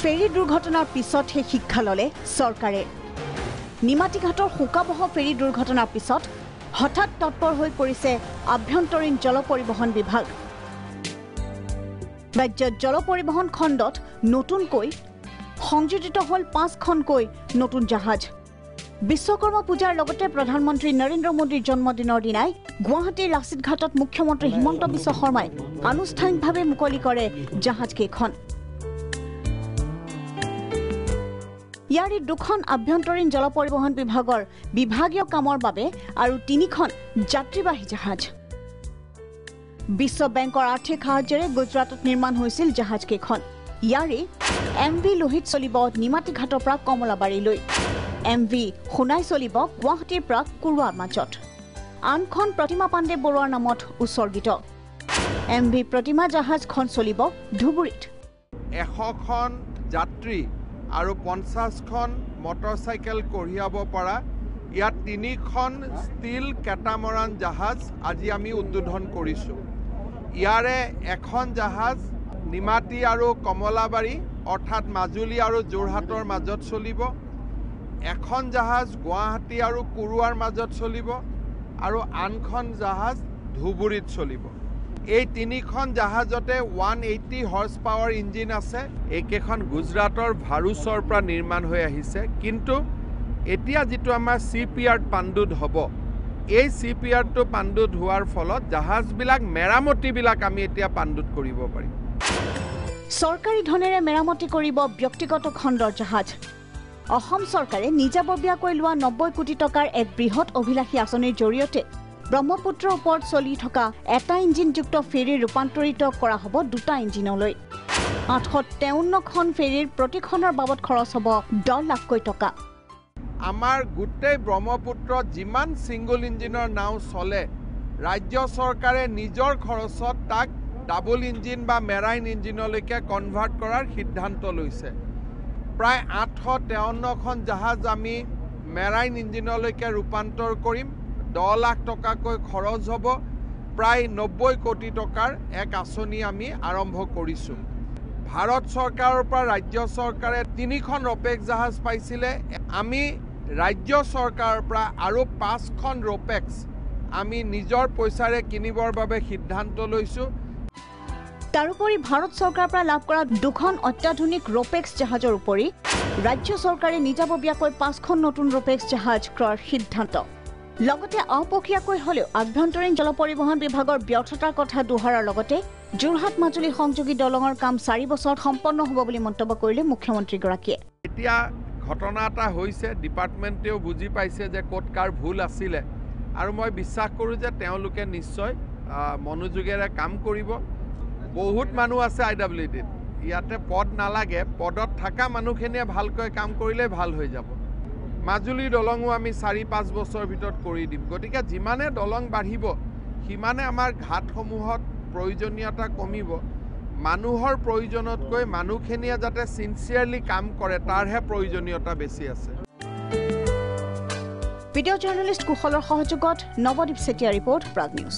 ferry দুৰ্ঘটনাৰ পিছত হে শিক্ষা ললে চৰকাৰে নিমাতীঘাটৰ শোকাবহ ফেৰী দুৰ্ঘটনাৰ পিছত হঠাৎ তৎপৰ হৈ পৰিছে আভ্যন্তৰীণ জল পৰিবহণ বিভাগ ৰাজ্যৰ জল পৰিবহণ খণ্ডত নতুনকৈ সংযোজিত হল 5খনকৈ নতুন জাহাজ বিশ্বকৰ্মা পূজাৰ লগতে প্ৰধানমন্ত্ৰী নৰেন্দ্ৰ মোদীৰ জন্মদিনৰ দিনাই গুৱাহাটীৰ লাচিত ঘাটত মুখ্যমন্ত্ৰী হিমন্ত বিশ্ব শৰ্মাই আনুষ্ঠানিকভাৱে মুকলি কৰে জাহাজ কেইখন ইয়াৰি দুখন আভ্যন্তৰীণ জল পৰিবহণ বিভাগৰ বিভাগীয় কামৰ বাবে আৰু 3খন যাত্ৰীবাহী জাহাজ বিশ্ব বেংকৰ আৰ্থিক সাহায্যৰে গুজৰাটত নিৰ্মাণ হৈছিল জাহাজ কেইখন ইয়াৰি এমভি লোহিত চলিব নিমাতী ঘাটৰ পৰা কমলাবাৰীলৈ এমভি সোনাই চলিব গুৱাহাটীৰ পৰা কুৰুৱাৰ মাজত আনখন প্ৰতিমা পাণ্ডে বৰুৱাৰ নামত উৎসৰ্গিত এমভি প্ৰতিমা জাহাজখন চলিব ধুবুৰীত 100খন যাত্ৰী আৰু 50খন মটৰচাইকেল কঢ়িয়াব পৰা ইয়াত 3খন ষ্টীল কেটামৰান জাহাজ আজি আমি উদ্বোধন কৰিছো ইয়াৰে এখন জাহাজ নিমাতী আৰু কমলাবাৰী অৰ্থাৎ মাজুলী আৰু যোৰহাটৰ মাজত চলিব এখন জাহাজ গুৱাহাটী আৰু কুৰুৱাৰ মাজত চলিব আৰু আনখন জাহাজ ধুবুৰীত চলিব এই 3খন জাহাজতে 180 হৰ্স পাৱাৰ ইঞ্জিন আছে এইকেখন গুজৰাটৰ ভাৰুচৰ পৰা নিৰ্মাণ হৈ আহিছে কিন্তু এতিয়া যেটো আমাৰ সিপিআৰ পাণ্ডুত হ'ব এই সিপিআৰ টো পাণ্ডুত হোৱাৰ ফলত জাহাজবিলাক মেৰামতিবিলাক আমি এতিয়া পাণ্ডুত কৰিব পাৰিম চৰকাৰী ধনেৰে মেৰামতি কৰিব ব্যক্তিগত খণ্ডৰ জাহাজ অসম চৰকাৰে নিজাববীয়াকৈ লোৱা 90 কোটি টকাৰ এক বৃহৎ অভিলাষী আঁচনিৰ জৰিয়তে ব্ৰহ্মপুত্ৰৰ ওপৰত চলি থকা এটা ইঞ্জিনযুক্ত ফেৰী ৰূপান্তৰিত কৰা হ'ব দুটা ইঞ্জিনলৈ 853খন ফেৰীৰ প্ৰতিখনৰ বাবদ খৰচ হ'ব 10 লাখ টকা আমাৰ গোটেই ব্ৰহ্মপুত্ৰত যিমান সিঙ্গল ইঞ্জিনৰ নাও চলে ৰাজ্য চৰকাৰে নিজৰ খৰচত তাক ডাবল ইঞ্জিন বা মেৰাইন ইঞ্জিনলৈকে কনভাৰ্ট কৰাৰ সিদ্ধান্ত লৈছে প্ৰায় 853খন জাহাজ আমি মেৰাইন ইঞ্জিনলৈকে ৰূপান্তৰ কৰিম 10 লাখ টকাকৈ খৰচ হ'ব প্ৰায় 90 কোটি টকাৰ এক আঁচনি আমি আৰম্ভ কৰিছো ভাৰত চৰকাৰৰ পৰা ৰাজ্য চৰকাৰে 3খন ৰপেক্স জাহাজ পাইছিলে আমি ৰাজ্য চৰকাৰৰ পৰা আৰু 5খন ৰপেক্স আমি নিজৰ পইচাৰে কিনিবৰ বাবে সিদ্ধান্ত লৈছো তাৰোপৰি ভাৰত চৰকাৰৰ পৰা লাভ কৰা দুখন অত্যাধুনিক ৰপেক্স জাহাজৰ উপৰি ৰাজ্য চৰকাৰে নিজাববীয়াকৈ 5খন নতুন ৰপেক্স জাহাজ ক্ৰয়ৰ সিদ্ধান্ত লগতে অপক্ষীয়াকৈ হলেও আভ্যন্তৰীণ জল পৰিবহণ বিভাগৰ ব্যৰ্থতাৰ কথা দোহাৰাৰ লগতে যোৰহাট মাজুলী সংযোগী দলঙৰ কাম 4 বছৰত সম্পন্ন হ'ব বুলি মন্তব্য কৰিলে মুখ্যমন্ত্ৰী গৰাকীয়ে এতিয়া ঘটনা এটা হৈছে ডিপাৰ্টমেণ্টেও বুজি পাইছে যে কোট কাৰ ভুল আছিল আৰু মই বিশ্বাস কৰো যে তেওঁলোকে নিশ্চয় মনোযোগেৰে কাম কৰিব বহুত মানুহ আছে আইডব্লিউডিত ইয়াতে পদ নালাগে পদত থকা মানুহখিনিয়ে ভালকৈ কাম কৰিলে ভাল হৈ যাব মাজুলী দলঙো আমি 4-5 বছৰ ভিতৰত কৰি দিম গতিকে যিমানে দলং বাঢ়িব সিমানে আমাৰ ঘাটসমূহত প্ৰয়োজনীয়তা কমিব মানুহৰ প্ৰয়োজনতকৈ মানুহখিনিয়ে যাতে সিনসিয়াৰলি কাম কৰে তাৰহে প্ৰয়োজনীয়তা বেছি আছে ভিডিঅ' জাৰ্নেলিষ্ট কুশলৰ সহযোগত নৱদীপ চেতিয়া ৰিপৰ্ট প্ৰাগ নিউজ